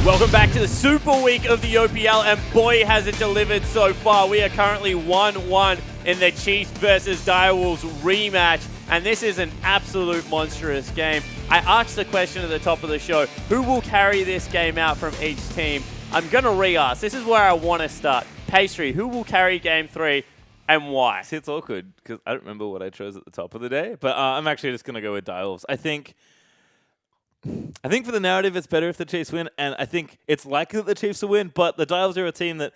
Welcome back to the Super Week of the OPL, and boy has it delivered so far. We are currently 1-1 in the Chiefs versus Direwolves rematch, and this is an absolute monstrous game. I asked the question at the top of the show, who will carry this game out from each team? I'm going to re-ask. This is where I want to start. Pastry, who will carry Game 3 and why? See, it's awkward because I don't remember what I chose at the top of the day, but I'm actually just going to go with Direwolves. I think for the narrative, it's better if the Chiefs win, and I think it's likely that the Chiefs will win, but the Direwolves are a team that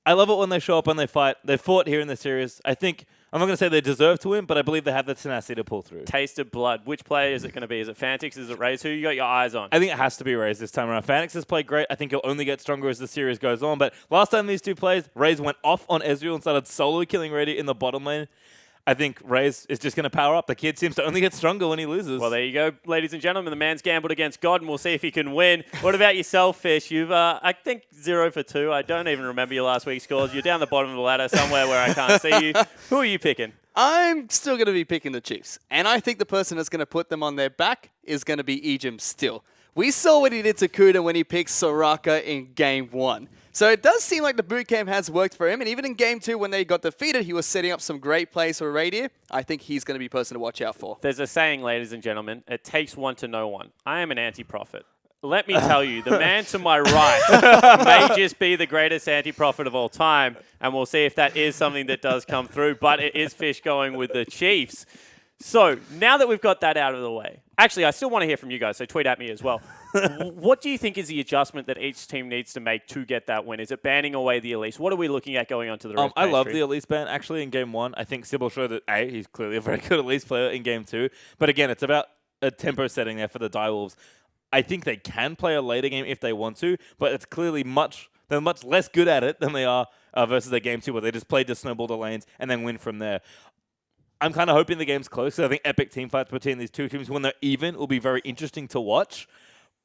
I love it when they show up and they fight. They fought here in the series. I think, I'm not going to say they deserve to win, but I believe they have the tenacity to pull through. Taste of blood. Which player is it going to be? Is it Fantix? Is it Raze? Who you got your eyes on? I think it has to be Raze this time around. Fantix has played great. I think he'll only get stronger as the series goes on, but last time these two played, Raze went off on Ezreal and started solo killing Radiant in the bottom lane. I think Raze is just going to power up. The kid seems to only get stronger when he loses. Well, there you go, ladies and gentlemen. The man's gambled against God, and we'll see if he can win. What about yourself, Fish? You've, I think, 0 for 2. I don't even remember your last week's scores. You're down the bottom of the ladder somewhere where I can't see you. Who are you picking? I'm still going to be picking the Chiefs. And I think the person that's going to put them on their back is going to be Ejim still. We saw what he did to Kuda when he picked Soraka in Game 1. So it does seem like the boot camp has worked for him. And even in Game 2, when they got defeated, he was setting up some great plays for Radiant. I think he's going to be a person to watch out for. There's a saying, ladies and gentlemen, it takes one to know one. I am an anti-prophet. Let me tell you, the man to my right may just be the greatest anti-prophet of all time. And we'll see if that is something that does come through. But it is Fish going with the Chiefs. So now that we've got that out of the way, actually, I still want to hear from you guys, so tweet at me as well. What do you think is the adjustment that each team needs to make to get that win? Is it banning away the Elise? What are we looking at going on to the rest? I love the Elise ban, actually, in Game 1. I think Sybil showed that, A, he's clearly a very good Elise player in Game 2. But again, it's about a tempo setting there for the Direwolves. I think they can play a later game if they want to, but it's clearly they're much less good at it than they are versus their Game 2, where they just play to snowball the lanes and then win from there. I'm kind of hoping the game's close. So I think epic team fights between these two teams when they're even will be very interesting to watch.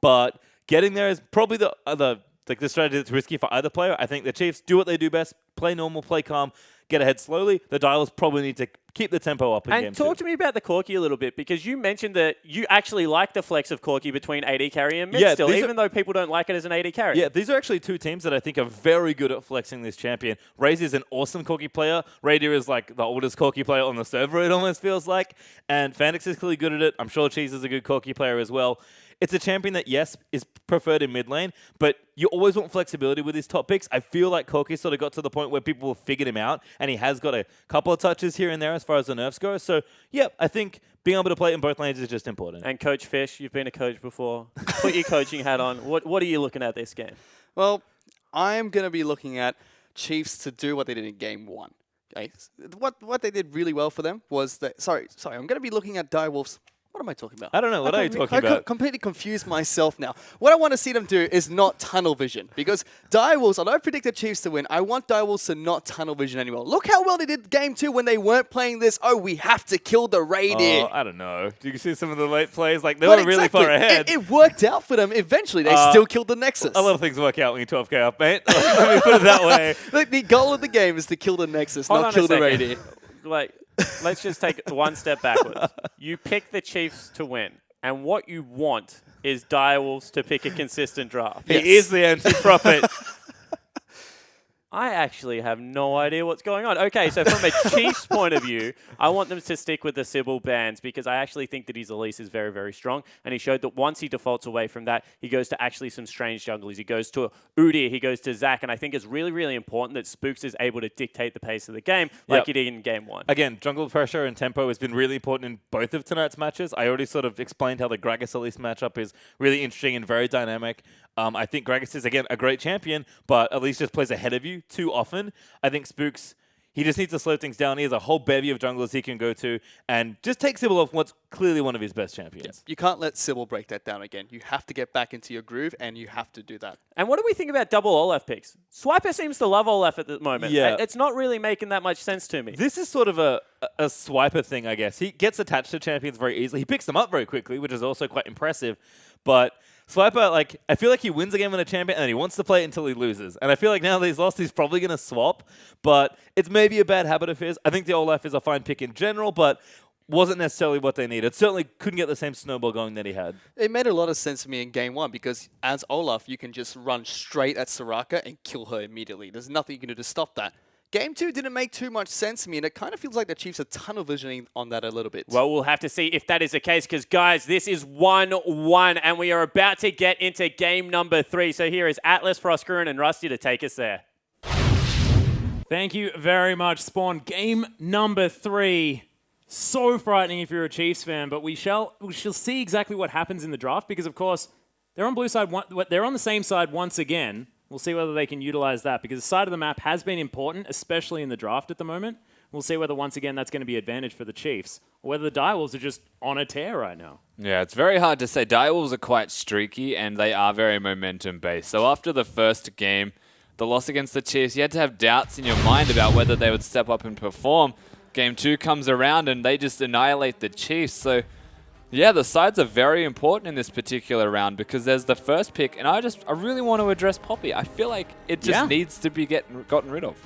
But getting there is probably the strategy that's risky for either player. I think the Chiefs do what they do best: play normal, play calm, get ahead slowly. The Direwolves probably need to keep the tempo up in Game 2. And talk to me about the Corki a little bit, because you mentioned that you actually like the flex of Corki between AD carry and mid still, even though people don't like it as an AD carry. Yeah, these are actually two teams that I think are very good at flexing this champion. Raze is an awesome Corki player. Radier is like the oldest Corki player on the server, it almost feels like. And Fantix is clearly good at it. I'm sure Cheese is a good Corki player as well. It's a champion that, yes, is preferred in mid lane, but you always want flexibility with his top picks. I feel like Corki sort of got to the point where people have figured him out, and he has got a couple of touches here and there as far as the nerfs go. So, yeah, I think being able to play in both lanes is just important. And Coach Fish, you've been a coach before. Put your coaching hat on. What are you looking at this game? Well, I'm going to be looking at Chiefs to do what they did in Game 1. Okay? What they did really well for them was that... Sorry, I'm going to be looking at Direwolves. What am I talking about? I don't know. What are you talking about? I completely confused myself now. What I want to see them do is not tunnel vision. Because Direwolves, although I predicted Chiefs to win, I want Direwolves to not tunnel vision anymore. Look how well they did Game 2 when they weren't playing this, we have to kill the Radiant. I don't know. Do you see some of the late plays? Like, they were really far ahead. It worked out for them. Eventually, they still killed the Nexus. A lot of things work out when you're 12k up, mate. Let me put it that way. Like, the goal of the game is to kill the Nexus, not kill the Radiant. Let's just take one step backwards. You pick the Chiefs to win. And what you want is Direwolves to pick a consistent draft. Yes. He is the anti-prophet. I actually have no idea what's going on. Okay, so from a Chiefs point of view, I want them to stick with the Sybil bans because I actually think that his Elise is very, very strong. And he showed that once he defaults away from that, he goes to actually some strange junglers. He goes to Udyr, he goes to Zac, and I think it's really, really important that Spooks is able to dictate the pace of the game like he did in Game 1. Again, jungle pressure and tempo has been really important in both of tonight's matches. I already sort of explained how the Gragas Elise matchup is really interesting and very dynamic. I think Gragas is, again, a great champion, but Elise just plays ahead of you too often. I think Spooks, he just needs to slow things down. He has a whole bevy of junglers he can go to and just take Sybil off what's clearly one of his best champions. Yes. You can't let Sybil break that down again. You have to get back into your groove, and you have to do that. And what do we think about double Olaf picks? Swiper seems to love Olaf at the moment. Yeah. It's not really making that much sense to me. This is sort of a Swiper thing, I guess. He gets attached to champions very easily. He picks them up very quickly, which is also quite impressive. But Swiper, I feel like he wins a game with a champion and he wants to play it until he loses. And I feel like now that he's lost, he's probably going to swap. But it's maybe a bad habit of his. I think the Olaf is a fine pick in general, but wasn't necessarily what they needed. Certainly couldn't get the same snowball going that he had. It made a lot of sense to me in game 1 because as Olaf, you can just run straight at Soraka and kill her immediately. There's nothing you can do to stop that. Game 2 didn't make too much sense to me, and it kind of feels like the Chiefs are tunnel visioning on that a little bit. Well, we'll have to see if that is the case because, guys, this is 1-1, and we are about to get into game number 3. So here is Atlas, Frostgruin, and Rusty to take us there. Thank you very much, Spawn. Game number 3. So frightening if you're a Chiefs fan, but we shall see exactly what happens in the draft because, of course, they're on blue side. They're on the same side once again. We'll see whether they can utilize that because the side of the map has been important, especially in the draft at the moment. We'll see whether, once again, that's going to be advantage for the Chiefs or whether the Direwolves are just on a tear right now. Yeah, it's very hard to say. Direwolves are quite streaky and they are very momentum-based. So after the first game, the loss against the Chiefs, you had to have doubts in your mind about whether they would step up and perform. Game 2 comes around and they just annihilate the Chiefs. So, yeah, the sides are very important in this particular round because there's the first pick, and I really want to address Poppy. I feel like it just needs to be gotten rid of.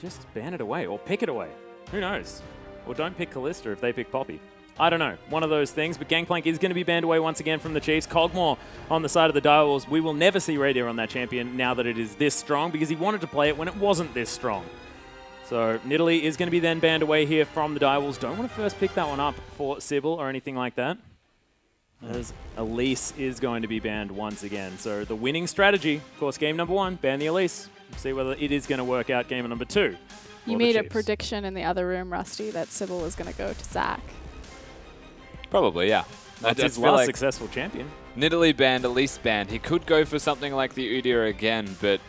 Just ban it away or pick it away. Who knows? Or don't pick Callista if they pick Poppy. I don't know. One of those things, but Gangplank is going to be banned away once again from the Chiefs. Cogmore on the side of the Direwolves. We will never see Radier on that champion now that it is this strong because he wanted to play it when it wasn't this strong. So Nidalee is going to be then banned away here from the Direwolves. Don't want to first pick that one up for Sybil or anything like that. As Elise is going to be banned once again. So the winning strategy, of course, game number 1, ban the Elise. See whether it is going to work out game number 2. You made a prediction in the other room, Rusty, that Sybil was going to go to Zach. Probably, yeah. That's his last successful champion. Nidalee banned, Elise banned. He could go for something like the Udyr again, but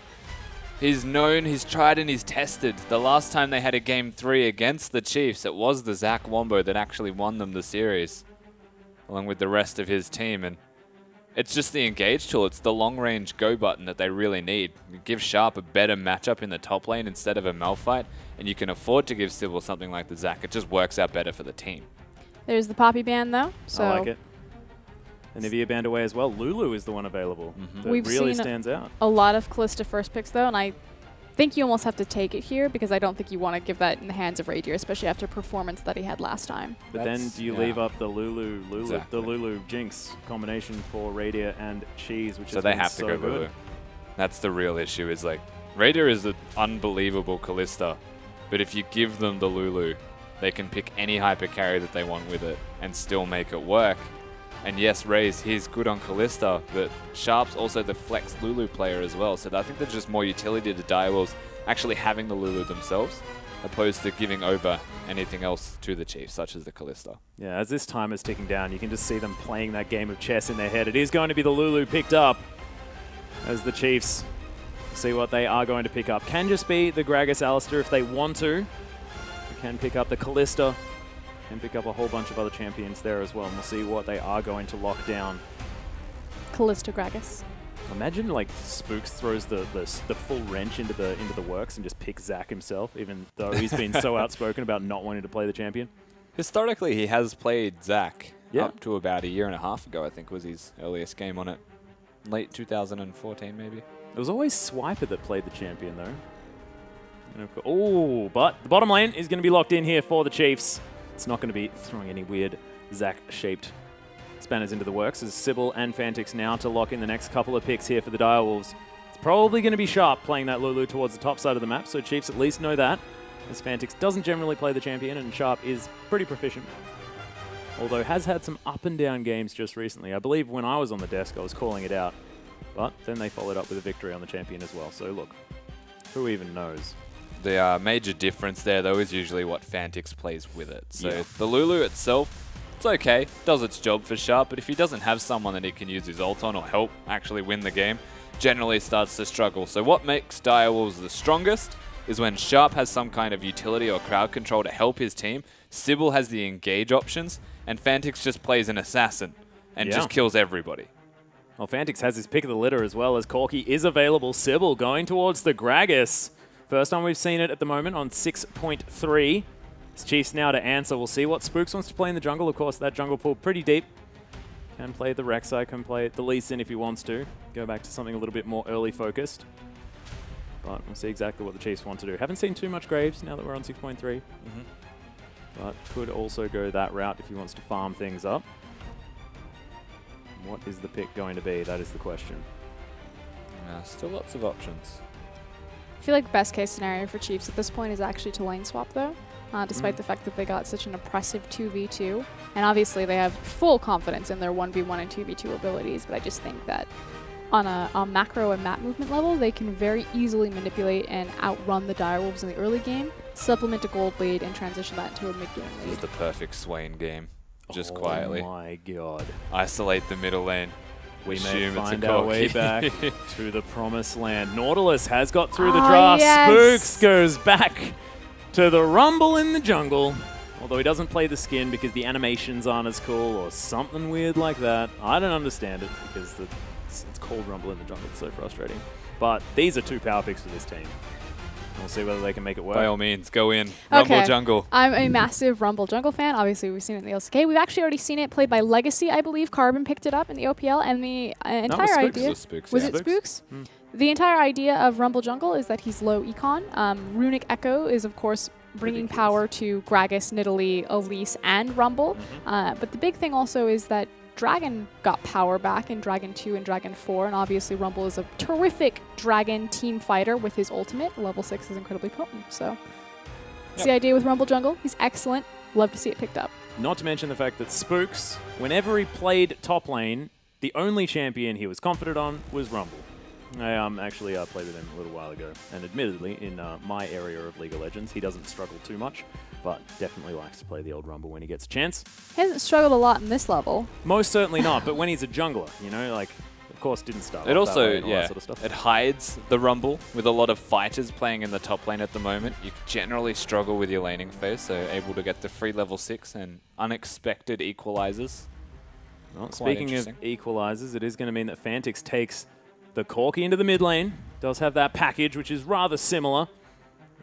he's known, he's tried, and he's tested. The last time they had a game 3 against the Chiefs, it was the Zach Wombo that actually won them the series, along with the rest of his team. And it's just the engage tool. It's the long-range go button that they really need. You give Sharp a better matchup in the top lane instead of a Malphite, and you can afford to give Sybil something like the Zach. It just works out better for the team. There's the Poppy ban, though. So I like it. And Nivea banned away as well. Lulu is the one available that We've really seen stands out. A lot of Callista first picks, though, and I think you almost have to take it here because I don't think you want to give that in the hands of Radier, especially after performance that he had last time. But then do you leave up the Lulu Exactly. the Lulu Jinx combination for Radier and Cheese, which So has they been have to so go good. Lulu. That's the real issue, is like, Raider is an unbelievable Callista, but if you give them the Lulu, they can pick any hyper carry that they want with it and still make it work. And yes, Raze, he's good on Callista, but Sharp's also the flex Lulu player as well. So I think there's just more utility to Direwolves actually having the Lulu themselves, opposed to giving over anything else to the Chiefs, such as the Callista. Yeah, as this time is ticking down, you can just see them playing that game of chess in their head. It is going to be the Lulu picked up as the Chiefs see what they are going to pick up. Can just be the Gragas Alistair if they want to. They can pick up the Callista and pick up a whole bunch of other champions there as well. And we'll see what they are going to lock down. Callista Gragas. Imagine like Spooks throws the full wrench into the works and just picks Zach himself, even though he's been so outspoken about not wanting to play the champion. Historically, he has played Zach Yeah. up to about a year and a half ago, I think was his earliest game on it. Late 2014, maybe. It was always Swiper that played the champion, though. Oh, but the bottom lane is going to be locked in here for the Chiefs. It's not going to be throwing any weird Zach-shaped spanners into the works as Sybil and Fantix now to lock in the next couple of picks here for the Direwolves. It's probably going to be Sharp playing that Lulu towards the top side of the map, so Chiefs at least know that, as Fantix doesn't generally play the champion and Sharp is pretty proficient. Although has had some up and down games just recently. I believe when I was on the desk I was calling it out, but then they followed up with a victory on the champion as well. So look, who even knows? The major difference there, though, is usually what Fantix plays with it. So the Lulu itself, it's okay, does its job for Sharp, but if he doesn't have someone that he can use his ult on or help actually win the game, generally starts to struggle. So what makes Direwolves the strongest is when Sharp has some kind of utility or crowd control to help his team, Sybil has the engage options, and Fantix just plays an assassin and just kills everybody. Well, Fantix has his pick of the litter as well, as Corky is available. Sybil going towards the Gragas. First time we've seen it at the moment on 6.3. It's Chiefs now to answer. We'll see what Spooks wants to play in the jungle. Of course, that jungle pool pretty deep. Can play the Rek'Sai, can play the Lee Sin if he wants to. Go back to something a little bit more early focused. But we'll see exactly what the Chiefs want to do. Haven't seen too much Graves now that we're on 6.3. but could also go that route if he wants to farm things up. What is the pick going to be? That is the question. Still lots of options. I feel like best case scenario for Chiefs at this point is actually to lane swap though, despite the fact that they got such an impressive 2v2. And obviously they have full confidence in their 1v1 and 2v2 abilities, but I just think that on a macro and map movement level, they can very easily manipulate and outrun the Direwolves in the early game, supplement a gold lead, and transition that into a mid-game This lead. is the perfect Swain game. Just Oh quietly. my god. Isolate the middle lane. We may Assume it's a find our way Corki. back to the promised land. Nautilus has got through the Ah, draft. yes. Spooks goes back to the rumble in the jungle. Although he doesn't play the skin because the animations aren't as cool or something weird like that. I don't understand it because it's called Rumble in the Jungle. It's so frustrating. But these are 2 power picks for this team. We'll see whether they can make it work. By all means, go in. Rumble Okay. jungle. I'm a massive Rumble Jungle fan. Obviously, we've seen it in the LCK. We've actually already seen it played by Legacy, I believe. Carbon picked it up in the OPL, and the entire Spooks. idea... It was Spooks, Was yeah. it Spooks? The entire idea of Rumble Jungle is that he's low econ. Runic Echo is, of course, bringing power to Gragas, Nidalee, Elise, and Rumble. But the big thing also is that Dragon got power back in Dragon 2 and Dragon 4, and obviously Rumble is a terrific Dragon team fighter with his ultimate. Level 6 is incredibly potent, so that's the idea with Rumble Jungle. He's excellent. Love to see it picked up. Not to mention the fact that Spooks, whenever he played top lane, the only champion he was confident on was Rumble. I actually played with him a little while ago, and admittedly, in my area of League of Legends, he doesn't struggle too much, but definitely likes to play the old Rumble when he gets a chance. He hasn't struggled a lot in this level. Most certainly not, but when he's a jungler, you know, like, of course, didn't start It off that also, way and all that yeah, sort of stuff. it hides the Rumble with a lot of fighters playing in the top lane at the moment. You generally struggle with your laning phase, so able to get the free level 6 and unexpected equalizers. Well, Quite speaking of interesting. equalizers, it is going to mean that Fantix takes the Corki into the mid lane. Does have that package, which is rather similar.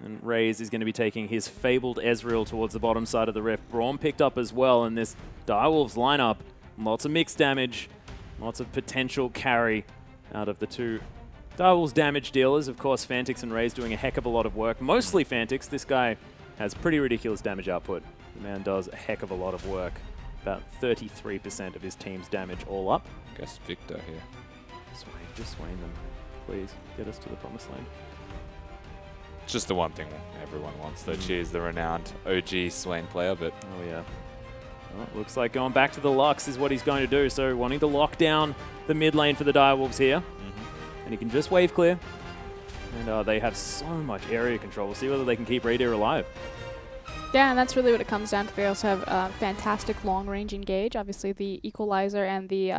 And Raze is going to be taking his fabled Ezreal towards the bottom side of the rift. Braum picked up as well in this Direwolves lineup. Lots of mixed damage, lots of potential carry out of the 2 Direwolves damage dealers. Of course, Fantix and Raze doing a heck of a lot of work. Mostly Fantix. This guy has pretty ridiculous damage output. The man does a heck of a lot of work. About 33% of his team's damage all up. I guess Victor here. Just swain them. Please, get us to the promised land. It's just the one thing everyone wants, though. Cheers, the renowned OG Swain player, but Oh, yeah. Well, looks like going back to the Lux is what he's going to do. So wanting to lock down the mid lane for the Direwolves here. And he can just wave clear. And they have so much area control. We'll see whether they can keep Radier alive. Yeah, and that's really what it comes down to. They also have fantastic long-range engage. Obviously, the Equalizer and the,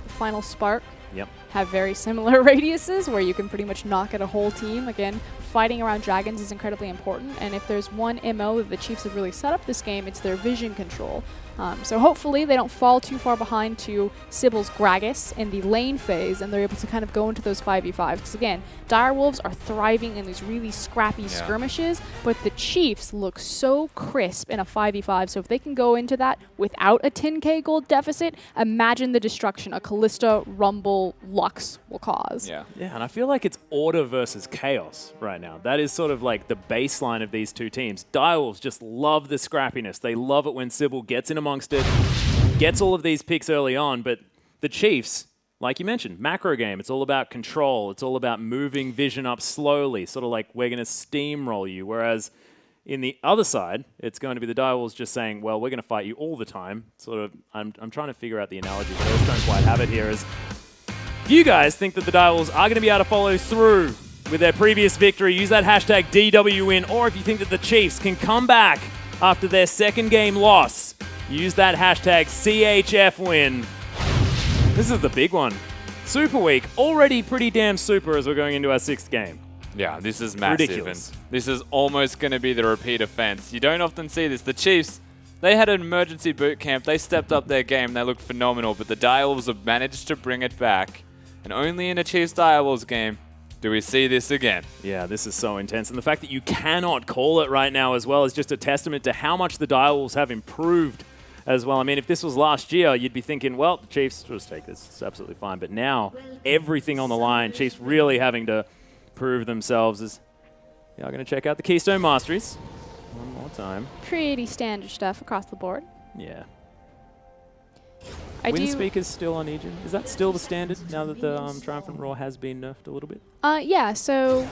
Final Spark Yep. have very similar radiuses where you can pretty much knock at a whole team. Again, fighting around dragons is incredibly important, and if there's one MO that the Chiefs have really set up this game, it's their vision control. So hopefully they don't fall too far behind to Sybil's Gragas in the lane phase, and they're able to kind of go into those 5v5s. Because again, Direwolves are thriving in these really scrappy skirmishes, but the Chiefs look so crisp in a 5v5. So if they can go into that without a 10k gold deficit, imagine the destruction a Kalista, Rumble, Lux will cause. yeah. Yeah, and I feel like it's order versus chaos right now. That is sort of like the baseline of these 2 teams. Direwolves just love the scrappiness. They love it when Sybil gets in amongst it, gets all of these picks early on, but the Chiefs, like you mentioned, macro game, it's all about control. It's all about moving vision up slowly, sort of like we're going to steamroll you, whereas in the other side, it's going to be the Direwolves just saying, well, we're going to fight you all the time. Sort of, I'm trying to figure out the analogy, but I just don't quite have it here. If you guys think that the Direwolves are going to be able to follow through with their previous victory, use that hashtag DWWin, or if you think that the Chiefs can come back after their second game loss, use that hashtag CHFWin. This is the big one. Super Week, already pretty damn super as we're going into our 6th game. Yeah, this is massive. Ridiculous. And this is almost going to be the repeat offense. You don't often see this. The Chiefs, they had an emergency boot camp. They stepped up their game. They looked phenomenal. But the Direwolves have managed to bring it back. And only in a Chiefs Direwolves game do we see this again. Yeah, this is so intense. And the fact that you cannot call it right now as well is just a testament to how much the Direwolves have improved as well. I mean, if this was last year, you'd be thinking, well, the Chiefs just take this. It's absolutely fine. But now, everything on the line, Chiefs really having to prove themselves as they are going to check out the Keystone Masteries. One more more time. Pretty standard stuff across the board. Yeah. I Wind do. speakers still on Ejim. Is that still the standard now that the Triumphant Roar has been nerfed a little bit? Yeah, so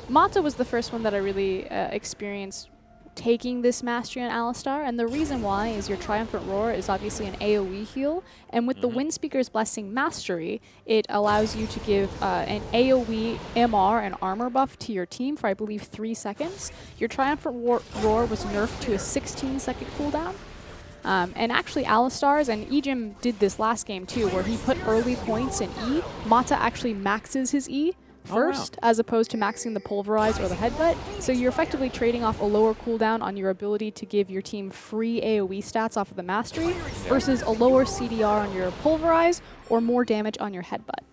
Mata was the first one that I really experienced taking this mastery on Alistar, and the reason why is your Triumphant Roar is obviously an AoE heal, and with the Wind Speaker's Blessing Mastery, it allows you to give an AoE MR and armor buff to your team for, I believe, 3 seconds. Your Triumphant Roar was nerfed to a 16-second cooldown. And actually Alistar's, and Ejim did this last game too, where he put early points in E. Mata actually maxes his E first, as opposed to maxing the Pulverize or the Headbutt. So you're effectively trading off a lower cooldown on your ability to give your team free AoE stats off of the Mastery versus a lower CDR on your Pulverize or more damage on your Headbutt.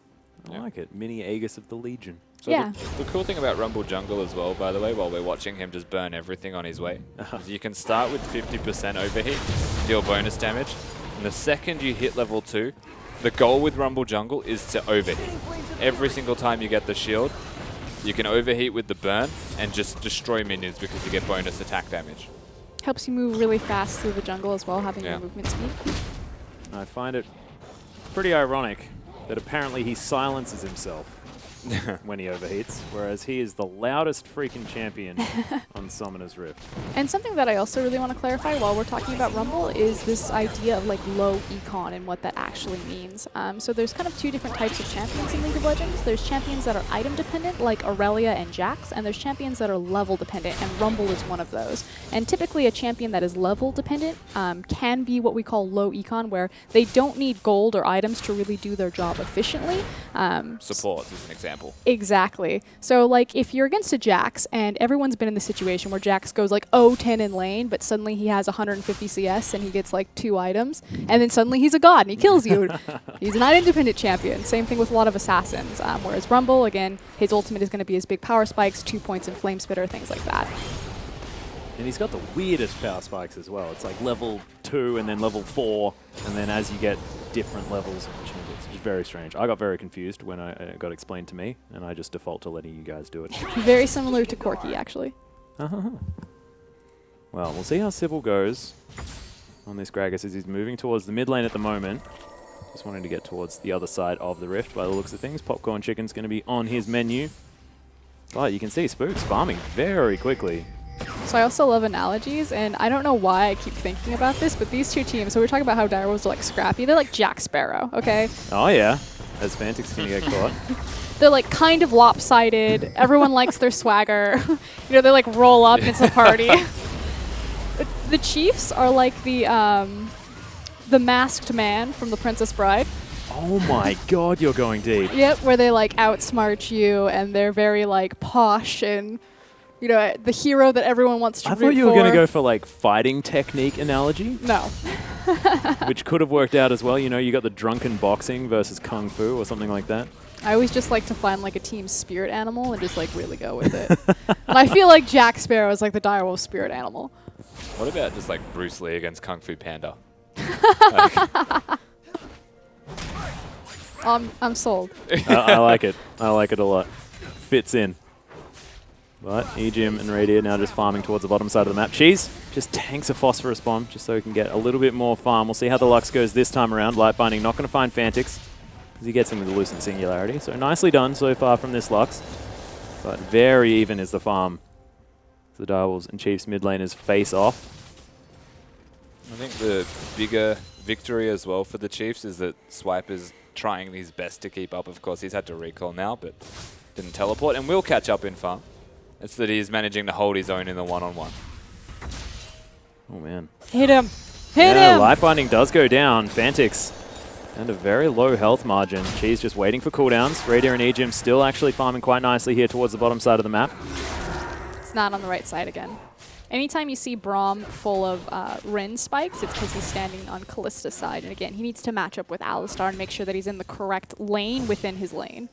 I like it. Mini Aegis of the Legion. So Yeah. the cool thing about Rumble Jungle as well, by the way, while we're watching him just burn everything on his way, is you can start with 50% overheat, deal bonus damage, and the second you hit level 2, the goal with Rumble Jungle is to overheat. Every single time you get the shield, you can overheat with the burn and just destroy minions because you get bonus attack damage. Helps you move really fast through the jungle as well, having Yeah. more movement speed. I find it pretty ironic that apparently he silences himself when he overheats, whereas he is the loudest freaking champion on Summoner's Rift. And something that I also really want to clarify while we're talking about Rumble is this idea of like low econ and what that actually means. So there's kind of two different types of champions in League of Legends. There's champions that are item dependent, like Aurelia and Jax, and there's champions that are level dependent, and Rumble is one of those. And typically a champion that is level dependent can be what we call low econ, where they don't need gold or items to really do their job efficiently. Supports is an example. Exactly. So like if you're against a Jax, and everyone's been in the situation where Jax goes like 0-10 in lane, but suddenly he has 150 CS and he gets like 2 items, and then suddenly he's a god and he kills you. He's an item-dependent champion. Same thing with a lot of assassins. Whereas Rumble, again, his ultimate is going to be his big power spikes, 2 points in Flame Spitter, things like that. And he's got the weirdest power spikes as well. It's like level 2 and then level 4, and then as you get different levels of champions, which is very strange. I got very confused when it got explained to me, and I just default to letting you guys do it. Very similar to Corki, actually. Well, we'll see how Sybil goes on this Gragas as he's moving towards the mid lane at the moment. Just wanting to get towards the other side of the Rift by the looks of things. Popcorn Chicken's going to be on his menu. But you can see Spook's farming very quickly. So I also love analogies, and I don't know why I keep thinking about this, but these two teams, so we're talking about how Direwolves are like scrappy, they're like Jack Sparrow, okay? Oh yeah, as Fantix can get caught. They're like kind of lopsided, everyone likes their swagger, you know, they like roll up, it's a party. The Chiefs are like the masked man from The Princess Bride. Oh my god, you're going deep. Yep, where they like outsmart you, and they're very like posh and, you know, the hero that everyone wants to root for. I thought you were going to go for like fighting technique analogy, No. which could have worked out as well. You know, you got the drunken boxing versus kung fu or something like that. I always just like to find like a team spirit animal and just like really go with it. And I feel like Jack Sparrow is like the direwolf spirit animal. What about just like Bruce Lee against Kung Fu Panda? I'm sold. I like it. I like it a lot. Fits in. But Ejim and Radiant now just farming towards the bottom side of the map. Cheese just tanks a Phosphorus Bomb just so he can get a little bit more farm. We'll see how the Lux goes this time around. Light Binding not going to find Fantix because he gets him with the Lucent Singularity. So nicely done so far from this Lux. But very even is the farm. The Direwolves and Chiefs mid laners face off. I think the bigger victory as well for the Chiefs is that Swipe is trying his best to keep up. Of course, he's had to recall now, but didn't teleport and will catch up in farm. It's that he's managing to hold his own in the one-on-one. Oh, man. Hit him. Hit him. Light Binding does go down. Fantix and a very low health margin. Cheese just waiting for cooldowns. Radiant and Ejim still actually farming quite nicely here towards the bottom side of the map. It's not on the right side again. Anytime you see Braum full of Rin spikes, it's because he's standing on Kallista's side. And again, he needs to match up with Alistar and make sure that he's in the correct lane within his lane.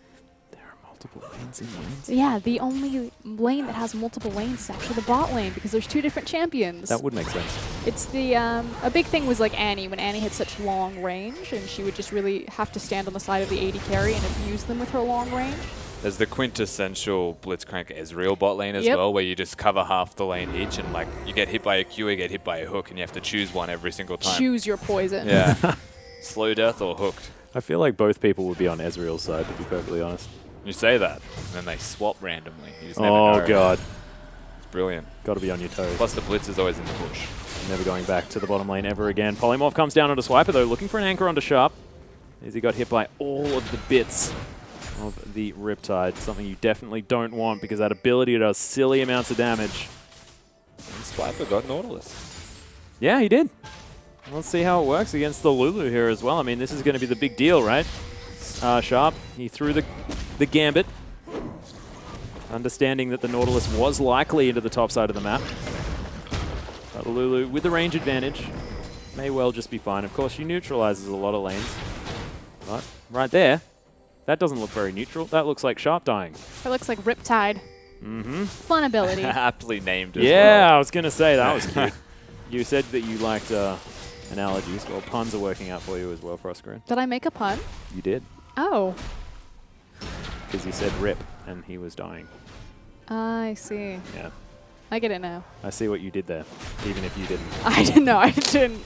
There are multiple lanes in lanes. Yeah, the only lane that has multiple lanes is actually the bot lane because there's 2 different champions. That would make sense. It's the, a big thing was like Annie, when Annie had such long range and she would just really have to stand on the side of the AD carry and abuse them with her long range. There's the quintessential Blitzcrank Ezreal bot lane as Yep. well, where you just cover half the lane each, and like you get hit by a Q, you get hit by a hook, and you have to choose one every single time. Choose your poison. Yeah. Slow death or hooked. I feel like both people would be on Ezreal's side, to be perfectly honest. You say that, and then they swap randomly. You just never Oh, know. God. It's brilliant. Got to be on your toes. Plus the Blitz is always in the bush. Never going back to the bottom lane ever again. Polymorph comes down onto Swiper, though, looking for an anchor onto Sharp. As he got hit by all of the bits of the Riptide. Something you definitely don't want, because that ability does silly amounts of damage. And Swiper got Nautilus. Yeah, he did. Let's see how it works against the Lulu here as well. I mean, this is going to be the big deal, right? Sharp, he threw the Gambit, understanding that the Nautilus was likely into the top side of the map. But Lulu, with the range advantage, may well just be fine. Of course, she neutralizes a lot of lanes. But right there, that doesn't look very neutral. That looks like Sharp dying. It looks like Riptide. Mm-hmm. Fun ability. Aptly named as Yeah, well. I was going to say that was cute. You said that you liked analogies. Well, puns are working out for you as well, Frostgreen. Did I make a pun? You did. Oh. Because you said rip, and he was dying. I see. Yeah. I get it now. I see what you did there, even if you didn't. I didn't know. I didn't.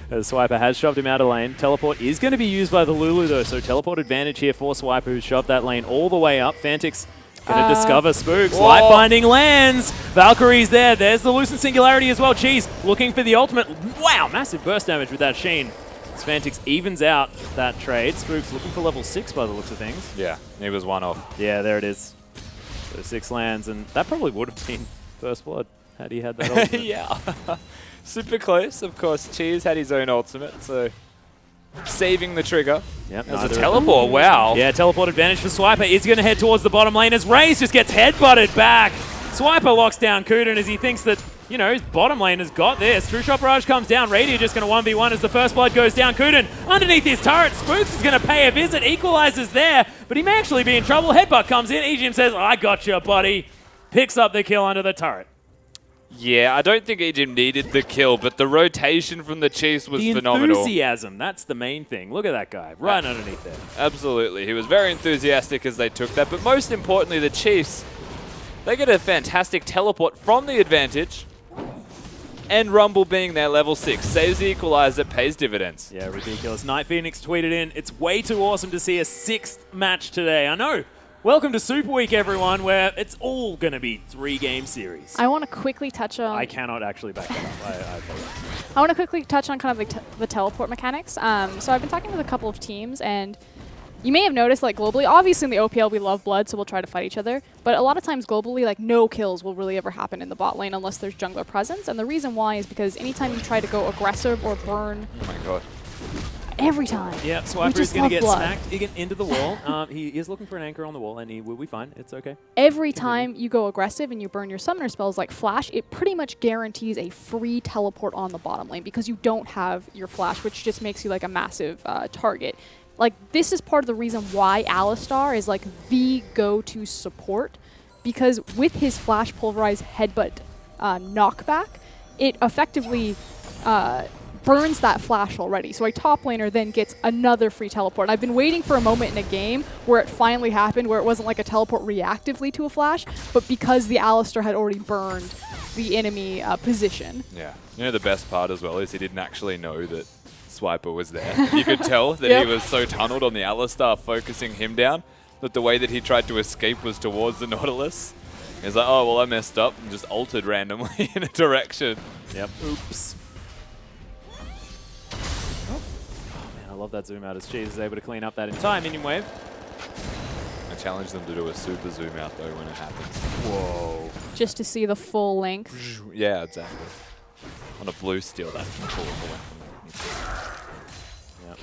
As Swiper has shoved him out of lane. Teleport is going to be used by the Lulu, though, so teleport advantage here for Swiper, who's shoved that lane all the way up. Fantix going to discover Spooks. Whoa. Light Binding lands. Valkyrie's there. There's the Lucent Singularity as well. Cheese looking for the ultimate. Wow, massive burst damage with that Sheen. As Fantix evens out that trade. Spooks looking for level 6 by the looks of things. Yeah, he was one off. Yeah, there it is. So 6 lands, and that probably would have been first blood had he had that ultimate. Yeah. Super close, of course. Cheese had his own ultimate, so saving the trigger. Yep, There's a neither- teleport, wow. Yeah, teleport advantage for Swiper. Is going to head towards the bottom lane as Raze just gets headbutted back. Swiper locks down Kuden as he thinks that, you know, his bottom lane has got this. True Shot Barrage comes down. Radiant just going to 1v1 as the first blood goes down. Kuden underneath his turret. Spooks is going to pay a visit. Equalizes there, but he may actually be in trouble. Headbutt comes in. Ejim says, I got you, buddy. Picks up the kill under the turret. Yeah, I don't think Ejim needed the kill, but the rotation from the Chiefs was The phenomenal. enthusiasm, that's the main thing. Look at that guy, right underneath there. Absolutely. He was very enthusiastic as they took that, but most importantly, the Chiefs, they get a fantastic teleport from the advantage, and Rumble being their level 6 saves the equalizer, pays dividends. Yeah, ridiculous. Night Phoenix tweeted in, it's way too awesome to see a 6th match today. I know. Welcome to Super Week, everyone, where it's all going to be 3-game series. I want to quickly touch on. I cannot actually back that up. I apologize. I want to quickly touch on kind of the teleport mechanics. So I've been talking with a couple of teams, and you may have noticed, like, globally, obviously in the OPL we love blood, so we'll try to fight each other. But a lot of times globally, like, no kills will really ever happen in the bot lane unless there's jungler presence. And the reason why is because anytime you try to go aggressive or burn, Oh my god. every time. Yeah, We Swiper is just going to love get blood. smacked into the wall. He is looking for an anchor on the wall, and he will be fine. It's okay. Every time you go aggressive and you burn your summoner spells like Flash, it pretty much guarantees a free teleport on the bottom lane because you don't have your Flash, which just makes you like a massive target. Like, this is part of the reason why Alistar is like the go-to support, because with his Flash Pulverize Headbutt knockback, it effectively burns that Flash already. So a top laner then gets another free teleport. I've been waiting for a moment in a game where it finally happened, where it wasn't like a teleport reactively to a Flash, but because the Alistar had already burned the enemy position. Yeah. You know the best part as well is he didn't actually know that Swiper was there. You could tell that Yep. he was so tunneled on the Alistar focusing him down that the way that he tried to escape was towards the Nautilus. He's like, oh, well, I messed up, and just altered randomly in a direction. Yep. Oops. Oh, man, I love that zoom out as Cheese is able to clean up that entire minion wave. I challenge them to do a super zoom out, though, when it happens. Whoa. Just to see the full length. Yeah, exactly. On a blue steel, that's cool. Yep.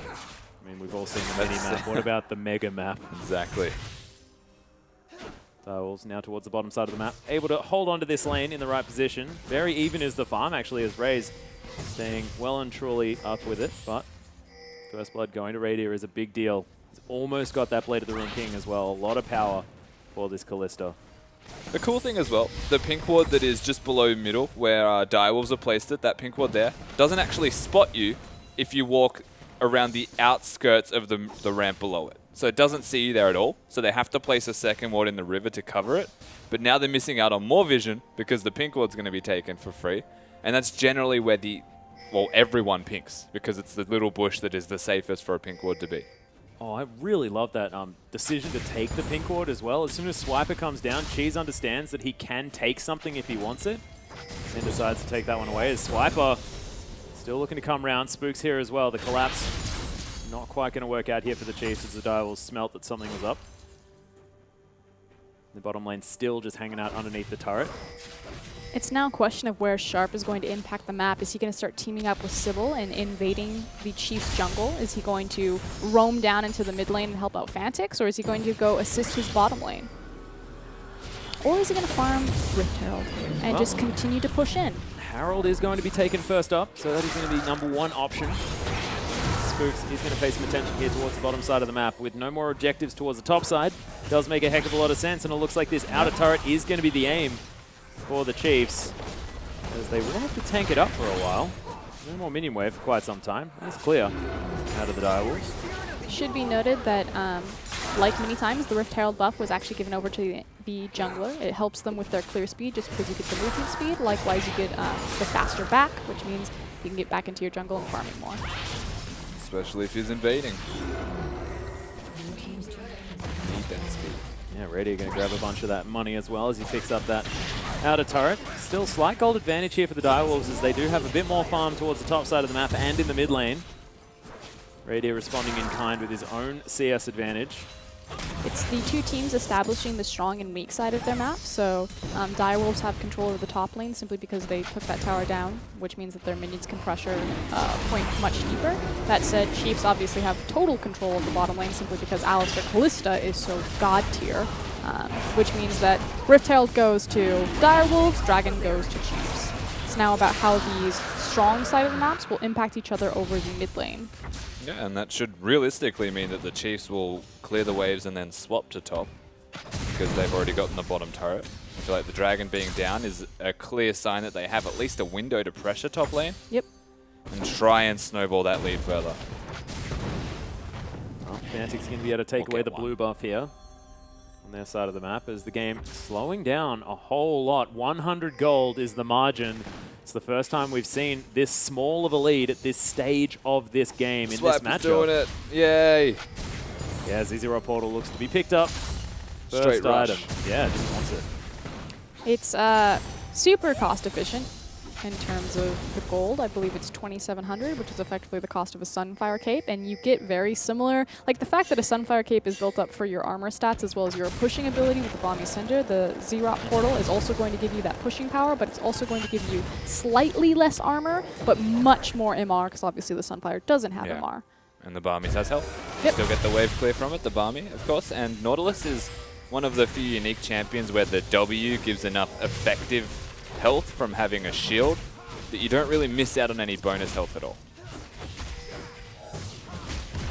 I mean, we've all seen the mini map. What about the mega map? Exactly. Direwolves now towards the bottom side of the map. Able to hold on to this lane in the right position. Very even is the farm, actually, as Raze staying well and truly up with it. But first blood going to Radier is a big deal. He's almost got that Blade of the Rune King as well. A lot of power for this Kalista. The cool thing as well, the pink ward that is just below middle, where Direwolves are placed at, that pink ward there, doesn't actually spot you if you walk around the outskirts of the ramp below it. so it doesn't see you there at all. So they have to place a second ward in the river to cover it. But now they're missing out on more vision because the pink ward's going to be taken for free. And that's generally where everyone pinks, because it's the little bush that is the safest for a pink ward to be. Oh, I really love that decision to take the pink ward as well. As soon as Swiper comes down, Cheese understands that he can take something if he wants it, and decides to take that one away. As Swiper still looking to come round. Spook's here as well. The collapse not quite going to work out here for the Chiefs as the Direwolves smelt that something was up. The bottom lane still just hanging out underneath the turret. It's now a question of where Sharp is going to impact the map. Is he going to start teaming up with Sybil and invading the Chief's jungle? Is he going to roam down into the mid lane and help out Fantix? Or is he going to go assist his bottom lane? Or is he going to farm Rift Herald and just continue to push in? Harold is going to be taken first up, so that is going to be #1 option. Spooks is going to face some attention here towards the bottom side of the map with no more objectives towards the top side. Does make a heck of a lot of sense, and it looks like this outer turret is going to be the aim for the Chiefs, as they will have to tank it up for a while. No more minion wave for quite some time. It's clear out of the Direwolves. Should be noted that, like many times, the Rift Herald buff was actually given over to the jungler. It helps them with their clear speed just because you get the movement speed. Likewise, you get the faster back, which means you can get back into your jungle and farming more. Especially if he's invading. Need that speed. Yeah, Radiant going to grab a bunch of that money as well as he picks up that outer turret. Still slight gold advantage here for the Direwolves as they do have a bit more farm towards the top side of the map and in the mid lane. Radiant responding in kind with his own CS advantage. It's the two teams establishing the strong and weak side of their map, so Direwolves have control over the top lane simply because they took that tower down, which means that their minions can pressure point much deeper. That said, Chiefs obviously have total control of the bottom lane simply because Alistar Callista is so god tier, which means that Rift Herald goes to Direwolves, Dragon goes to Chiefs. It's now about how these strong side of the maps will impact each other over the mid lane. Yeah, and that should realistically mean that the Chiefs will clear the waves and then swap to top, because they've already gotten the bottom turret. I feel like the Dragon being down is a clear sign that they have at least a window to pressure top lane. Yep. And try and snowball that lead further. Well, Fnatic's going to be able to take away the blue buff here on their side of the map as the game slowing down a whole lot. 100 gold is the margin. It's the first time we've seen this small of a lead at this stage of this game in this matchup. doing it. Yay. Yeah, Z0 Portal looks to be picked up. First Straight rush. item. Yeah, just wants it. It's super cost efficient in terms of the gold. I believe it's 2,700, which is effectively the cost of a Sunfire Cape, and you get very similar, like the fact that a Sunfire Cape is built up for your armor stats as well as your pushing ability with the Bomby Cinder. The Z-Rot Portal is also going to give you that pushing power, but it's also going to give you slightly less armor, but much more MR, because obviously the Sunfire doesn't have MR. And the Barmies has health. Yep. Still get the wave clear from it, the Barmy, of course. And Nautilus is one of the few unique champions where the W gives enough effective health from having a shield that you don't really miss out on any bonus health at all.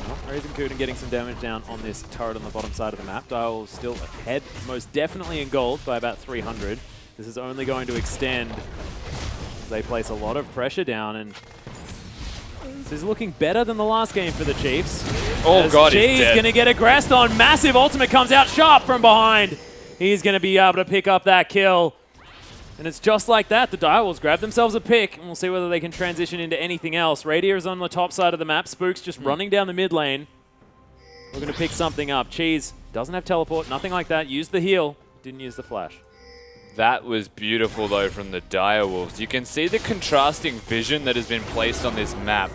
Well, Razen Kuden getting some damage down on this turret on the bottom side of the map. Dial still ahead, most definitely in gold by about 300. This is only going to extend as they place a lot of pressure down, and this is looking better than the last game for the Chiefs. Oh god, he's dead. Going to get aggressed on. Massive ultimate comes out sharp from behind. He's going to be able to pick up that kill. And it's just like that. The Direwolves grab themselves a pick, and we'll see whether they can transition into anything else. Radier is on the top side of the map. Spook's just running down the mid lane. We're going to pick something up. Cheese doesn't have teleport, nothing like that. Used the heal, didn't use the flash. That was beautiful, though, from the Direwolves. You can see the contrasting vision that has been placed on this map.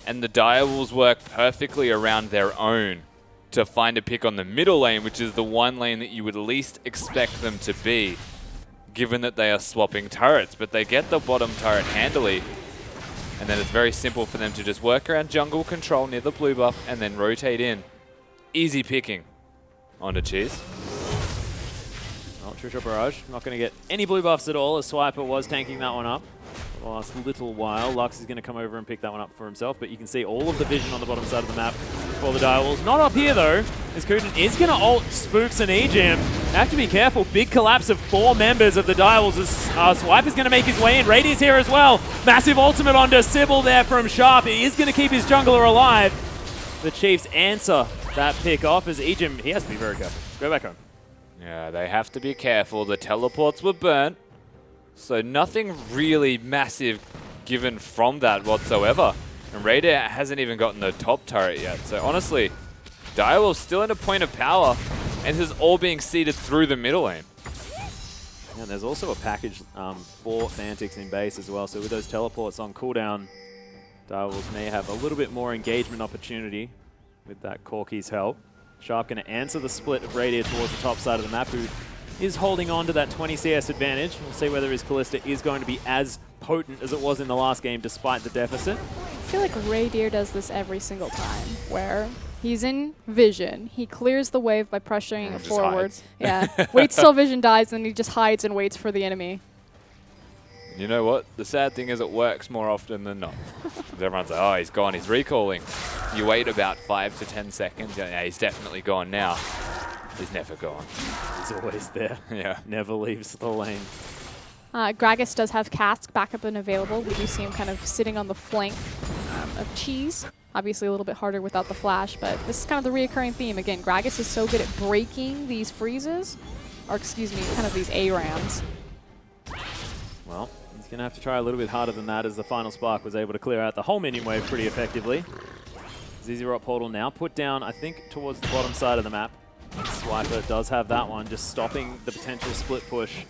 And the Direwolves work perfectly around their own to find a pick on the middle lane, which is the one lane that you would least expect them to be, given that they are swapping turrets. But they get the bottom turret handily, and then it's very simple for them to just work around jungle control near the blue buff and then rotate in. Easy picking onto Cheese. Well, Trisha Barrage not going to get any blue buffs at all, as Swiper was tanking that one up for the last little while. Lux is going to come over and pick that one up for himself, but you can see all of the vision on the bottom side of the map for the Direwolves. Not up here, though, as Kuden is going to ult Spooks and Ejim. Have to be careful. Big collapse of 4 members of the Direwolves as Swiper's going to make his way in. Radier's here as well. Massive ultimate onto Sybil there from Sharp. He is going to keep his jungler alive. The Chiefs answer that pick off as Ejim, he has to be very careful. Go back home. Yeah, they have to be careful. The teleports were burnt, so nothing really massive given from that whatsoever. And Raider hasn't even gotten the top turret yet. So honestly, Direwolf's still in a point of power, and this is all being seeded through the middle lane. And there's also a package for Fantix in base as well. So with those teleports on cooldown, Direwolves may have a little bit more engagement opportunity with that Corky's help. Sharp going to answer the split of Radier towards the top side of the map, who is holding on to that 20 CS advantage. We'll see whether his Callista is going to be as potent as it was in the last game despite the deficit. I feel like Radier does this every single time, where he's in vision, he clears the wave by pressuring it forward. Hides. Yeah, waits till vision dies, and he just hides and waits for the enemy. You know what? The sad thing is it works more often than not. Everyone's like, oh, he's gone, he's recalling. You wait about 5 to 10 seconds, yeah, he's definitely gone now. He's never gone. He's always there. Yeah. Never leaves the lane. Gragas does have Cask backup and available. We do see him kind of sitting on the flank of Cheese. Obviously a little bit harder without the flash, but this is kind of the reoccurring theme. Again, Gragas is so good at breaking these freezes, or excuse me, kind of these ARAMs. Well, he's going to have to try a little bit harder than that, as the final spark was able to clear out the whole minion wave pretty effectively. Zizirot portal now put down, I think, towards the bottom side of the map. Swiper does have that one, just stopping the potential split push.